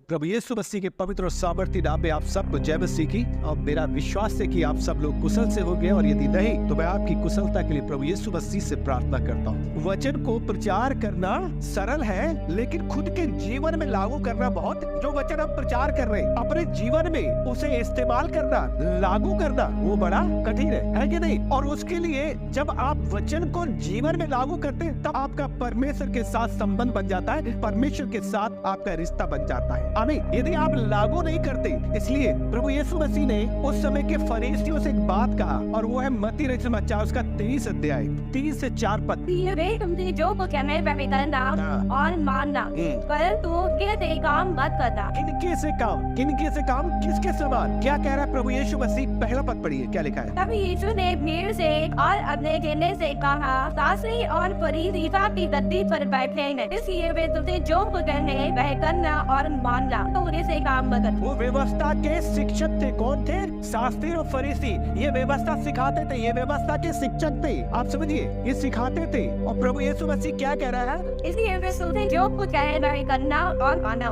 प्रभु यीशु मसीह के पवित्र और सामर्थ्य नाम में आप सबको जय मसीह की। और मेरा विश्वास है कि आप सब लोग कुशल से हो गए, और यदि नहीं तो मैं आपकी कुशलता के लिए प्रभु यीशु मसीह से प्रार्थना करता हूँ। वचन को प्रचार करना सरल है, लेकिन खुद के जीवन में लागू करना बहुत, जो वचन हम प्रचार कर रहे हैं अपने जीवन में उसे इस्तेमाल करना, लागू करना, वो बड़ा कठिन है कि नहीं। और उसके लिए जब आप वचन को जीवन में लागू करते हैं तब आपका परमेश्वर के साथ संबंध बन जाता है, परमेश्वर के साथ आपका रिश्ता बन जाता है। आमीन। यदि आप लागू नहीं करते, इसलिए प्रभु यीशु मसीह ने उस समय के फरीसियों से एक बात कहा, और वो है मत्ती रचित समाचार उसका 23 अध्याय 3 से 4 पद। तुमसे जो कुछ कहने पर करना और मानना, परंतु किनके काम मत करना। किनके से काम, किसके समान? क्या कह रहा है प्रभु यीशु मसीह? पहला पद पढ़िए, क्या लिखा है? तब यीशु ने भीड़ से और अपने चेले से कहा, शास्त्री और फरीसी की गद्दी पर बैठे हैं, इसलिए वे तुमसे जो कुछ कहने वह करना और मानना, तो उन्हीं से काम मत करना। वो व्यवस्था के शिक्षक थे। कौन थे? शास्त्री और फरीसी। ये व्यवस्था सिखाते थे, ये व्यवस्था के शिक्षक थे। आप समझिए, ये सिखाते थे। और प्रभु यीशु मसीह क्या कह रहा है? इसलिए वे तुमसे जो कुछ कहे वह करना और मानना।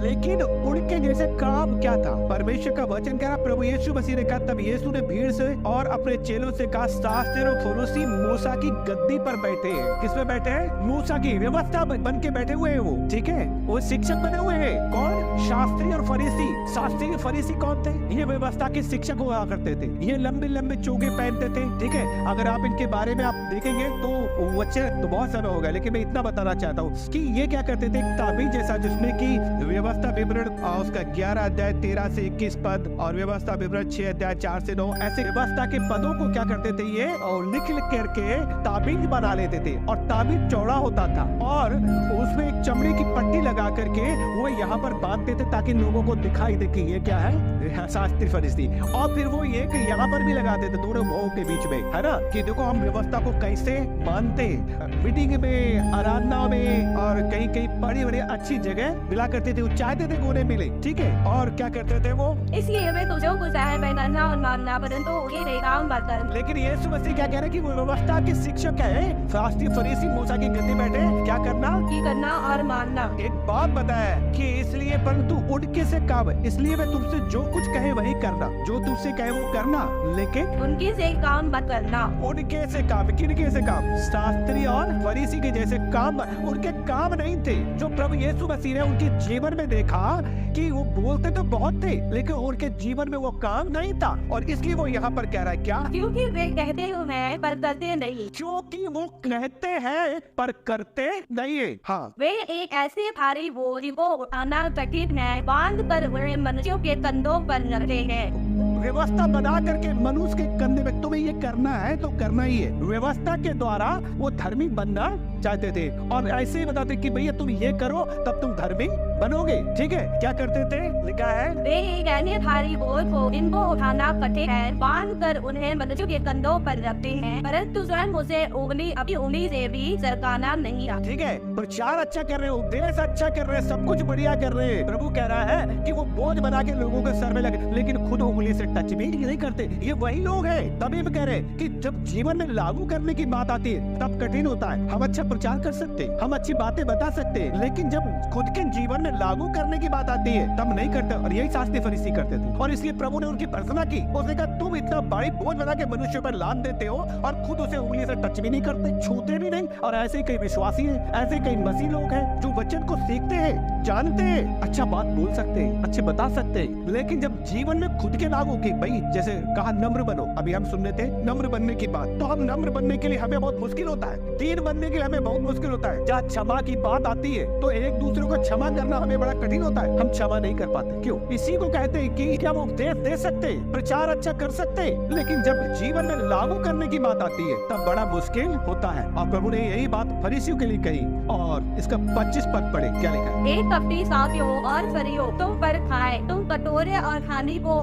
लेकिन उनके जैसे काम क्या था? परमेश्वर का वचन कह रहा, प्रभु यीशु मसीह ने कहा, तब यीशु ने भीड़ से और अपने चेलों से कहा, शास्त्री और फरीसी मूसा की गद्दी पर बैठे हैं। किस पे बैठे हैं? मूसा की व्यवस्था बन के बैठे हुए हैं वो, ठीक है। वो शिक्षक बने हुए हैं। कौन? शास्त्री और फरीसी। शास्त्री और फरीसी कौन थे? ये व्यवस्था के शिक्षक हुआ करते थे। ये लंबे लंबे चोगे पहनते थे, ठीक है। अगर आप इनके बारे में आप देखेंगे तो वचन तो बहुत समय होगा, लेकिन मैं इतना बताना चाहता हूँ कि ये क्या करते थे, एक ताबीज जैसा, जिसमें की व्यवस्था विवरण उसका 11 अध्याय 13 से 21 पद और व्यवस्था विवरण 6 अध्याय 4 से 9, ऐसे व्यवस्था के पदों को क्या करते थे ये, और लिख करके ताबीज बना लेते थे। और ताबीज चौड़ा होता था और उसमें एक चमड़े की पट्टी लगा करके वो यहाँ पर बांधते थे, ताकि लोगों को दिखाई दे कि ये क्या है, शास्त्री फरीसी। और फिर वो ये यहाँ पर भी लगाते थे दोनों भावों के बीच में, है ना, कि देखो हम व्यवस्था को कैसे मानते हैं। मीटिंग में, आराधना में और कहीं कहीं बड़ी बड़ी अच्छी जगह मिला करते थे, वो चाहते थे कोने मिले, ठीक है। और क्या करते थे वो? इसलिए वे तुझे कुछ कहे करना और मानना, परंतु उन्हीं काम मत करना। लेकिन यीशु मसीह क्या कह रहे हैं कि वो व्यवस्था के शिक्षक है, शास्त्री फरीसी मूसा की गद्दी बैठे, क्या करना? की करना और मानना। एक बात बताया कि इसलिए, परंतु उनके से काम है, इसलिए वे तुमसे जो कुछ कहे वही करना, जो तुमसे कहे वो करना, लेकिन उनके से काम मत करना। उनके से काम, किनके से काम? शास्त्री और फरीसी के जैसे काम उनके काम नहीं थे। जो प्रभु यीशु मसीह ने उनके जीवन में देखा कि वो बोलते तो बहुत थे, लेकिन उनके जीवन में वो काम नहीं था। और इसलिए वो यहाँ पर कह रहा है क्या? क्योंकि वे कहते हैं पर करते नहीं। क्योंकि वो कहते हैं पर करते नहीं है। हाँ, वे एक ऐसे भारी बोझ को उठाना कठिन है, बांध कर उन्हें मनुष्यों के कंधों पर रखते हैं। व्यवस्था बना करके मनुष्य के कंधे में तुम्हें ये करना है तो करना ही है। व्यवस्था के द्वारा वो धर्मी बनना चाहते थे, और ऐसे ही बताते कि भैया तुम ये करो तब तुम धर्मी बनोगे, ठीक है। क्या करते थे? लिखा है, वे एक ऐसे भारी बोझ को इनको उठाना कठिन है, बांध कर उन्हें मनुष्यों के कंधों पर रखते हैं, परंतु स्वयं उसे अपनी उंगली से भी सरकाना नहीं आता। ठीक है। प्रचार अच्छा कर रहे हो, उपदेश अच्छा कर रहे हैं, सब कुछ बढ़िया कर रहे हैं। प्रभु कह रहा है कि वो बोझ बना के लोगों के सर में लगे, लेकिन खुद उंगली से टच भी नहीं करते। ये वही लोग हैं। तभी मैं कह रहे हैं कि जब जीवन में लागू करने की बात आती है तब कठिन होता है। हम अच्छा प्रचार कर सकते, हम अच्छी बातें बता सकते, लेकिन जब खुद के जीवन में लागू करने की बात आती है तब नहीं करते। और यही शास्त्री फरीसी करते थे, और इसलिए प्रभु ने उनकी भर्त्सना की। उसने कहा, तुम इतना बड़ी बोझ बना के मनुष्य पर लाद देते हो और खुद उसे उंगली से टच भी नहीं करते, छूते भी नहीं। और ऐसे ही कई विश्वासी हैं, ऐसे कई मसीह लोग हैं जो वचन को सीखते हैं, जानते हैं, अच्छा बात बोल सकते हैं, अच्छे बता सकते हैं, लेकिन जब जीवन में खुद के लागू की, भाई जैसे कहा नम्र बनो, अभी हम सुन रहे थे नम्र बनने की बात, तो हम नम्र बनने के लिए हमें बहुत मुश्किल होता है, दीन बनने के लिए हमें बहुत मुश्किल होता है। जहाँ क्षमा की बात आती है तो एक दूसरे को क्षमा करना हमें बड़ा कठिन होता है, हम क्षमा नहीं कर पाते। क्यों? इसी को कहते हैं कि क्या वो उपदेश दे सकते, प्रचार अच्छा कर सकते, लेकिन जब जीवन में लागू करने की बात आती है तब बड़ा मुश्किल होता है। और प्रभु ने यही बात फरीसियों के लिए कही, और इसका 25 पद पढ़े, क्या लिखा है? एक कपटी साथियों और फरियों तुम पर खाए, तुम कटोरे और खाने को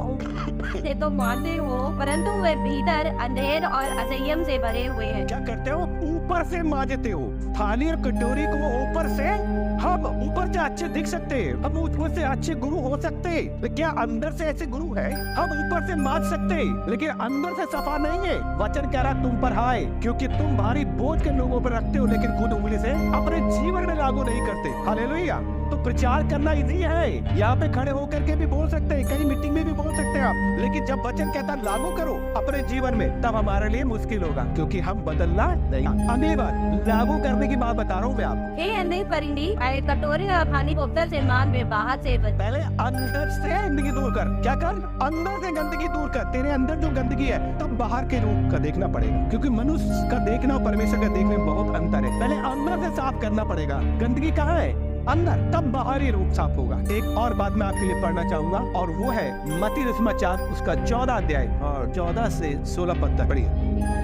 से तो मानते हो, परंतु वे भीतर अंधेर और असंयम से भरे हुए हैं। क्या करते हो? ऊपर से मांजते हो थाली और कटोरी को, ऊपर से। हम ऊपर से अच्छे दिख सकते हैं, हम ऊपर से अच्छे गुरु हो सकते हैं, तो क्या अंदर से ऐसे गुरु है? हम ऊपर से मांज सकते हैं, लेकिन अंदर से सफा नहीं है। वचन कह रहा तुम पर हाय, क्योंकि तुम भारी बोझ के लोगों पर रखते हो, लेकिन खुद उंगली से अपने जीवन में लागू नहीं करते। हालेलुया। तो तो प्रचार करना इजी है, यहाँ पे खड़े होकर के भी बोल सकते हैं, कहीं मीटिंग में भी बोल सकते हैं आप, लेकिन जब वचन कहता है लागू करो अपने जीवन में, तब हमारे लिए मुश्किल होगा, क्योंकि हम बदलना नहीं। अगली बात लागू करने की बात बता रहा हूँ मैं आपको। कटोरे और पानी को उत्तर से मान में बाहर से पहले अंदर से गंदगी दूर कर, क्या कर, अंदर से गंदगी दूर कर। तेरे अंदर जो गंदगी है तब बाहर के रूप का देखना पड़ेगा, क्योंकि मनुष्य का देखना और परमेश्वर का देखने में बहुत अंतर है। पहले अंदर से साफ करना पड़ेगा, गंदगी कहाँ है, अंदर, तब बाहरी रूप साफ होगा। एक और बात मैं आपके लिए पढ़ना चाहूंगा, और वो है मत्ती सुसमाचार उसका 14 अध्याय और 14 से 16 पद तक पढ़िए।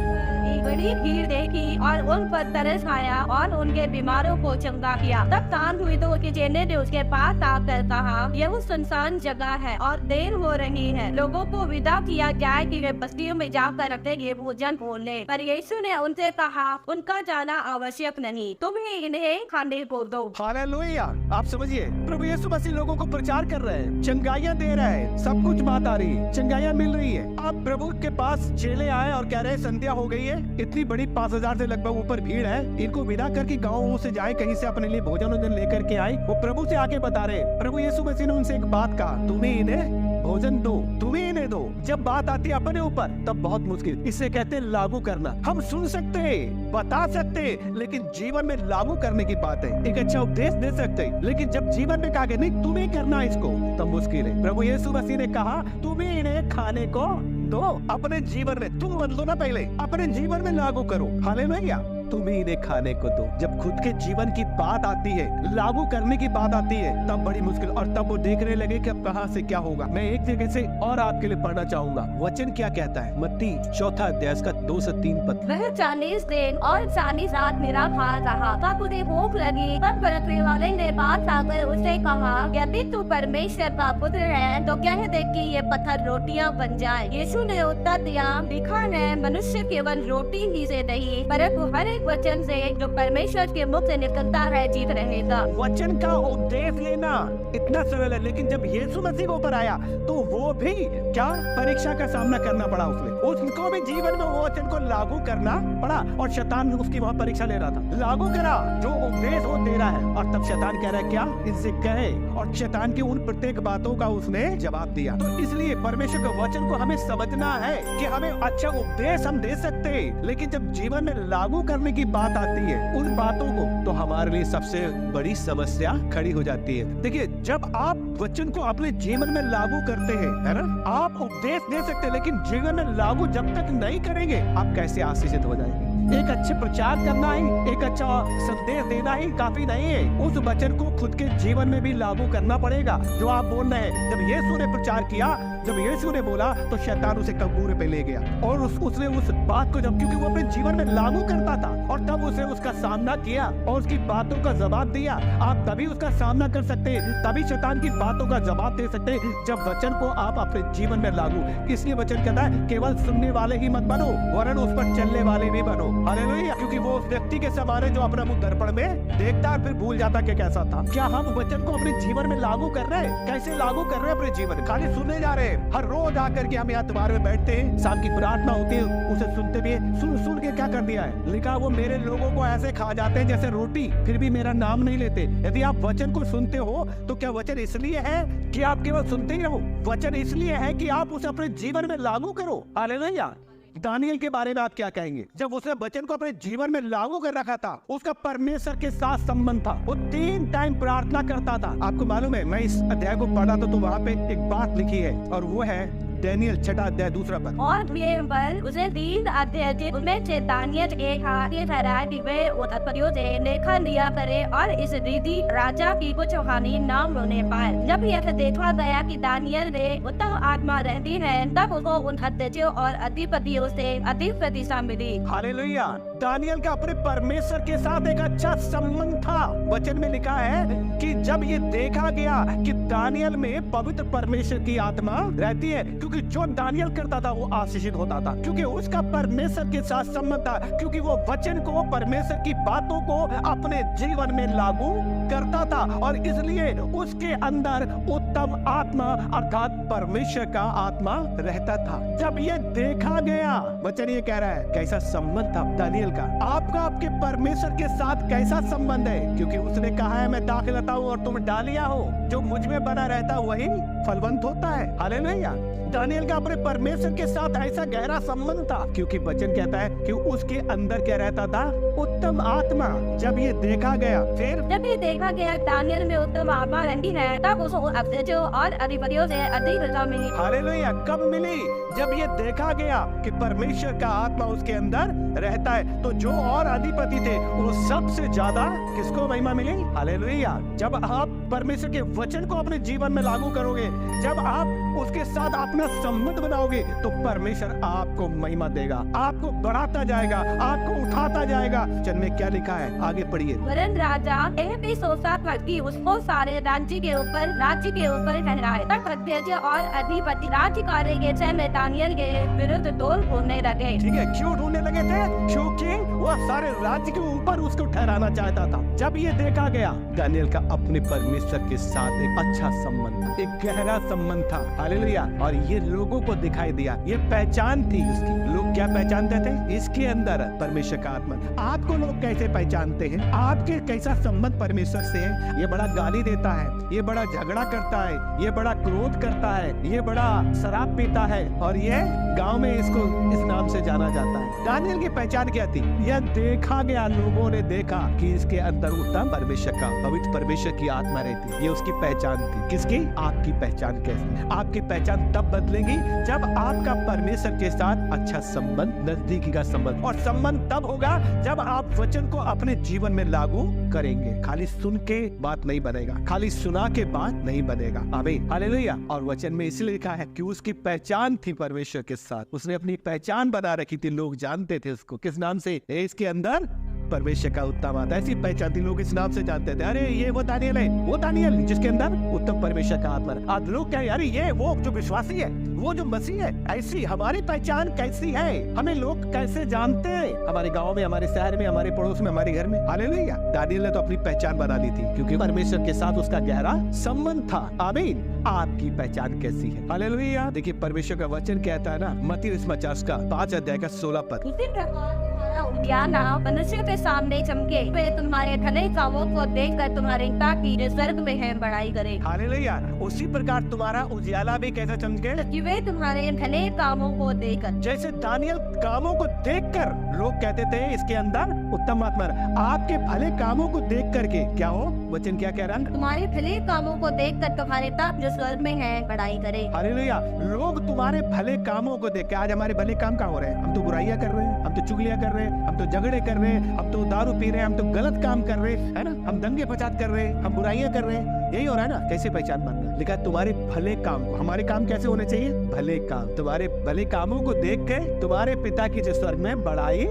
बड़ी भीड़ देखी और उन पर तरस आया और उनके बीमारों को चंगा किया। तब शांत हुई तो उसके चेले ने उसके पास आकर कहा, यह सुनसान जगह है और देर हो रही है, लोगों को विदा किया जाए कि वे बस्तियों में जाकर अपने भोजन भूल लें। पर यीशु ने उनसे कहा, उनका जाना आवश्यक नहीं, तुम्हें इन्हें खाने को दो। हालेलुया। आप समझिए, प्रभु यीशु मसीह लोगों को प्रचार कर रहे हैं, चंगाइयाँ दे रहे हैं, सब कुछ बात आ रही है, चंगाइयाँ मिल रही है। अब प्रभु के पास चेले आए और कह रहे हैं संध्या हो गई है, इतनी बड़ी 5000 से लगभग ऊपर भीड़ है, इनको विदा करके गाँव से जाए, कहीं से अपने लिए भोजन लेकर के आए। वो प्रभु से आके बता रहे, प्रभु यीशु मसीह ने उनसे एक बात कहा, तुम्हें इन्हें भोजन दो, तुम्हें इन्हें दो। जब बात आती है अपने ऊपर तब बहुत मुश्किल, इसे कहते हैं लागू करना। हम सुन सकते हैं, बता सकते हैं, लेकिन जीवन में लागू करने की बात है। एक अच्छा उपदेश दे सकते हैं, लेकिन जब जीवन में कहा नहीं तुम्हें करना इसको, तब मुश्किल है। प्रभु यीशु मसीह ने कहा तुम्हें इन्हें खाने को दो, अपने जीवन में तुम बदलो ना, पहले अपने जीवन में लागू करो। हालेलुया। तुम्हें इन्हें खाने को दो। जब खुद के जीवन की बात आती है, लागू करने की बात आती है, तब बड़ी मुश्किल, और तब वो देखने लगे कि अब कहां से क्या होगा। मैं एक जगह से और आपके लिए पढ़ना चाहूंगा, वचन क्या कहता है, मत्ती 4 अध्याय का 2 से 3 पद। वह 40 दिन और 40 रात निराहार रहा, तब उन्हें भूख लगी। तब बरतने वाले ने पास आकर उससे कहा, यदि तू परमेश्वर का पुत्र है तो कह दे कि ये पत्थर रोटियां बन जाए। यीशु ने उत्तर दिया, लिखा है, मनुष्य केवल रोटी ही से नहीं परंतु हर एक वचन से जो परमेश्वर के मुख से निकलता है जीत रहेगा। वचन का उपदेश लेना इतना सरल है, लेकिन जब यीशु मसीह के ऊपर आया तो वो भी क्या परीक्षा का सामना करना पड़ा उसको भी जीवन में वो वचन को लागू करना पड़ा, और शैतान उसकी वहाँ परीक्षा ले रहा था। लागू करा जो उपदेश वो दे रहा है, और तब शैतान कह रहा है क्या, इनसे कहे, और शैतान की उन प्रत्येक बातों का उसने जवाब दिया। तो इसलिए परमेश्वर के वचन को हमें समझना है कि हमें अच्छा उपदेश हम दे सकते हैं, लेकिन जब जीवन में लागू करने की बात आती है उन बातों को, तो हमारे लिए सबसे बड़ी समस्या खड़ी हो जाती है। देखिए, जब आप वचन को अपने जीवन में लागू करते हैं, है ना, आप उपदेश दे सकते हैं, लेकिन जीवन में लागू जब तक नहीं करेंगे, आप कैसे आशीषित हो जाएंगे। एक अच्छे प्रचार करना ही, एक अच्छा संदेश देना ही काफी नहीं है, उस वचन को खुद के जीवन में भी लागू करना पड़ेगा जो आप बोल रहे हैं। जब यीशु ने प्रचार किया, जब यीशु ने बोला, तो शैतान उसे कंगूरे पे ले गया, और उसने उस बात को, जब क्योंकि वो अपने जीवन में लागू करता था, और तब उसे उसका सामना किया और उसकी बातों का जवाब दिया। आप तभी उसका सामना कर सकते हैं, तभी शैतान की बातों का जवाब दे सकते हैं, जब वचन को आप अपने जीवन में लागू। इसलिए वचन कहता है, केवल सुनने वाले ही मत बनो, वरन उस पर चलने वाले भी बनो। हालेलुया। क्योंकि वो उस व्यक्ति के समान है जो अपना मुंह दर्पण में देखता और फिर भूल जाता कि कैसा था। क्या हम वचन को अपने जीवन में लागू कर रहे हैं? कैसे लागू कर रहे हैं अपने जीवन में? खाली सुनने जा रहे हैं, हर रोज आकर के हम यहाँ त्योहार में बैठते हैं, शाम की प्रार्थना होती है, उसे सुनते भी है, सुन के क्या कर दिया है, लिखा वो मेरे लोगों को ऐसे खा जाते हैं जैसे रोटी, फिर भी मेरा नाम नहीं लेते। यदि आप वचन को सुनते हो तो क्या वचन इसलिए है कि आप केवल सुनते ही रहो? वचन इसलिए है कि आप उसे अपने जीवन में लागू करो। हालेलुया। दानियल के बारे में आप क्या कहेंगे? जब उसने वचन को अपने जीवन में लागू कर रखा था, उसका परमेश्वर के साथ संबंध था, वो 3 टाइम प्रार्थना करता था। आपको मालूम है, मैं इस अध्याय को पढ़ा था तो वहाँ पे एक बात लिखी है, और वो है दानियल 6 अध्याय 2 पद। और ये बल उसे 3 अध्याय उनमें से दानियल एक हाथी ठहरा कि वे उत्पत्तियों से लेखा लिया करे और इस रीति राजा की कुछ हानि न होने पाए। जब यह देखा गया कि दानियल में उत्तम आत्मा रहती है, तब उसको उन अध्यक्षों और अधिपतियों से अधिक प्रतिष्ठा मिली। हालेलुया। दानियल का अपने परमेश्वर के साथ एक अच्छा संबंध था। वचन में लिखा है कि जब ये देखा गया कि दानियल में पवित्र परमेश्वर की आत्मा रहती है, क्योंकि जो दानियल करता था वो आशीषित होता था, क्योंकि उसका परमेश्वर के साथ संबंध था, क्योंकि वो वचन को, परमेश्वर की बातों को अपने जीवन में लागू करता था, और इसलिए उसके अंदर उत्तम आत्मा अर्थात परमेश्वर का आत्मा रहता था। जब ये देखा गया, वचन ये कह रहा है कैसा संबंध था दानियल का आपका आपके परमेश्वर के साथ कैसा संबंध है, क्योंकि उसने कहा है मैं दाखलता हूँ और तुम डालिया हो, जो मुझ में बना रहता वही फलवंत होता है। हालेलुया। दानियल का अपने परमेश्वर के साथ ऐसा गहरा संबंध था, क्योंकि वचन कहता है कि उसके अंदर क्या रहता था, उत्तम आत्मा। जब ये देखा गया, फिर जब ये देखा गया दानियल में उत्तम आत्मा रहती है, तब उसको अफसरों और अधिपतियों से अधिक रजा मिली। हालेलुया। कब मिली? जब ये देखा गया कि परमेश्वर का आत्मा उसके अंदर रहता है, तो जो और अधिपति थे वो सबसे ज्यादा किसको महिमा मिली? हालेलुया। जब आप परमेश्वर के वचन को अपने जीवन में लागू करोगे, जब आप उसके साथ अपना संबंध बनाओगे, तो परमेश्वर आपको महिमा देगा, आपको बढ़ाता जाएगा, आपको उठाता जाएगा। वचन में क्या लिखा है, आगे पढ़िए। वरन राजा यह भी सोचता था कि उसको सारे राज्य के ऊपर ठहराए। तब अध्यक्ष और अधिपति राज्य कार्य के समय में दानियल के विरुद्ध दौड़ ढूंढने लगे। ठीक है, क्यों ढूंढने लगे थे? क्योंकि वह सारे राज्य के ऊपर उसको ठहराना चाहता था। जब ये देखा गया, दानियल का अपने परमेश्वर के साथ एक अच्छा संबंध था, एक गहरा संबंध था। हालेलुया। और ये लोगों को दिखाई दिया, ये पहचान थी उसकी। लोग क्या पहचानते थे? इसके अंदर परमेश्वर का आत्मा। आपको लोग कैसे पहचानते हैं? आपके कैसा संबंध परमेश्वर से है? ये बड़ा गाली देता है, ये बड़ा झगड़ा करता है, ये बड़ा क्रोध करता है, ये बड़ा शराब पीता है, और ये गांव में इसको इस नाम से जाना जाता है। दानियल की पहचान क्या थी? यह देखा गया, लोगों ने देखा कि इसके अंदर उत्तम परमेश्वर का, पवित्र परमेश्वर की आत्मा रहती। ये उसकी पहचान थी। किसकी? आपकी पहचान कैसी? आपकी पहचान तब बदलेगी जब आपका परमेश्वर के साथ अच्छा संबंध, नजदीकी का संबंध, और संबंध तब होगा जब आप वचन को अपने जीवन में लागू करेंगे। खाली सुन के बात नहीं बनेगा, खाली सुना के बात नहीं बनेगा। आमीन, हालेलुया। और वचन में इसलिए लिखा है कि उसकी पहचान थी परमेश्वर के साथ। उसने अपनी पहचान बना रखी थी, लोग जानते थे उसको किस नाम से? इसके अंदर परमेश्वर का उत्तम आत्मा। ऐसी पहचान थी, लोग इस नाम से जानते थे। अरे ये वो दानियल है, वो दानियल जिसके अंदर उत्तम परमेश्वर का आत्मा है। आज लोग क्या, अरे ये वो जो विश्वासी है, वो जो मसीह है। ऐसी हमारी पहचान कैसी है? हमें लोग कैसे जानते हैं? हमारे गांव में, हमारे शहर में, हमारे पड़ोस में, हमारे घर में। हालेलुया। दानियल ने तो अपनी पहचान बना ली थी, क्योंकि परमेश्वर के साथ उसका गहरा संबंध था। आमीन। आपकी पहचान कैसी है? हालेलुया। देखिए, परमेश्वर का वचन कहता है ना, मत्ती 5 अध्याय का 16 पद। उसी प्रकार उजियाला मनुष्य के सामने चमके, वे तुम्हारे भले कामों को देखकर तुम्हारे पिता की जो स्वर्ग में है बड़ाई करे। हालेलुया। उसी प्रकार तुम्हारा उजियाला भी कैसा चमके? कि वे तुम्हारे भले कामों को देखकर। जैसे दानियल कामों को देखकर लोग कहते थे इसके अंदर उत्तम आत्मा है। आपके भले कामों को देख करके क्या हो? वचन क्या कह रहा है? तुम्हारे भले कामों को देखकर तुम्हारे पिता जो स्वर्ग में है बड़ाई करे। हालेलुया। लोग तुम्हारे भले कामों को देख के, आज हमारे भले काम क्या हो रहे हैं? हम तो बुराइयां कर रहे हैं, हम तो चुगलियां कर रहे हैं, हम तो झगड़े कर रहे हैं, हम तो दारू पी रहे हैं, हम तो गलत काम कर रहे हैं, है ना? हम दंगे फसाद कर रहे हैं, हम बुराइयां कर रहे हैं। यही हो रहा है ना? कैसे पहचान बनना? लिखा तुम्हारे भले काम को। हमारे काम कैसे होने चाहिए? भले काम। तुम्हारे भले कामों को देख के तुम्हारे पिता की जो स्वर्ग में बड़ाई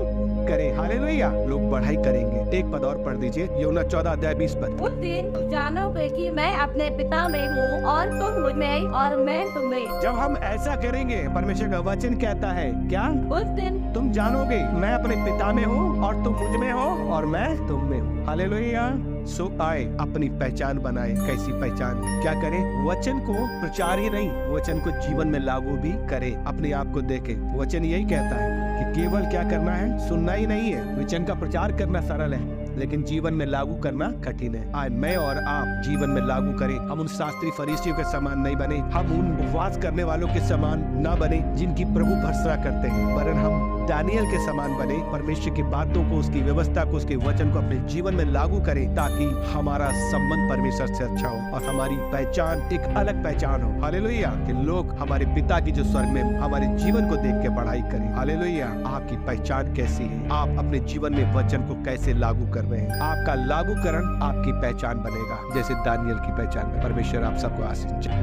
करे। हालेलुया। लोग बढ़ाई करेंगे। एक पद और पढ़ दीजिए, यूहन्ना 14 अध्याय 20 पद। उस दिन जानोगे कि मैं अपने पिता में हूँ और तुम मुझ में और मैं तुम में। जब हम ऐसा करेंगे, परमेश्वर का वचन कहता है क्या? उस दिन तुम जानोगे मैं अपने पिता में हूँ और तुम मुझ में हो और मैं तुम में हूँ। हालेलुया। सो आए अपनी पहचान बनाए। कैसी पहचान? क्या करें? वचन को प्रचार ही नहीं, वचन को जीवन में लागू भी करे, अपने आप को देखे। वचन यही कहता है कि केवल क्या करना है? सुनना ही नहीं है। वचन का प्रचार करना सरल है, लेकिन जीवन में लागू करना कठिन है। आज मैं और आप जीवन में लागू करें। हम उन शास्त्री फरीसियों के समान नहीं बने, हम उन उपवास करने वालों के समान ना बने जिनकी प्रभु भर्त्सना करते हैं, वरन हम दानियल के समान बने। परमेश्वर की बातों को, उसकी व्यवस्था को, उसके वचन को अपने जीवन में लागू करें, ताकि हमारा संबंध परमेश्वर से अच्छा हो और हमारी पहचान एक अलग पहचान हो। हालेलुया। कि लोग हमारे पिता की जो स्वर्ग में हमारे जीवन को देख के बढ़ाई करें। हालेलुया। आपकी पहचान कैसी है? आप अपने जीवन में वचन को कैसे लागू कर रहे हैं? आपका लागूकरण आपकी पहचान बनेगा, जैसे दानियल की पहचान में। परमेश्वर आप सबको आशीष दे।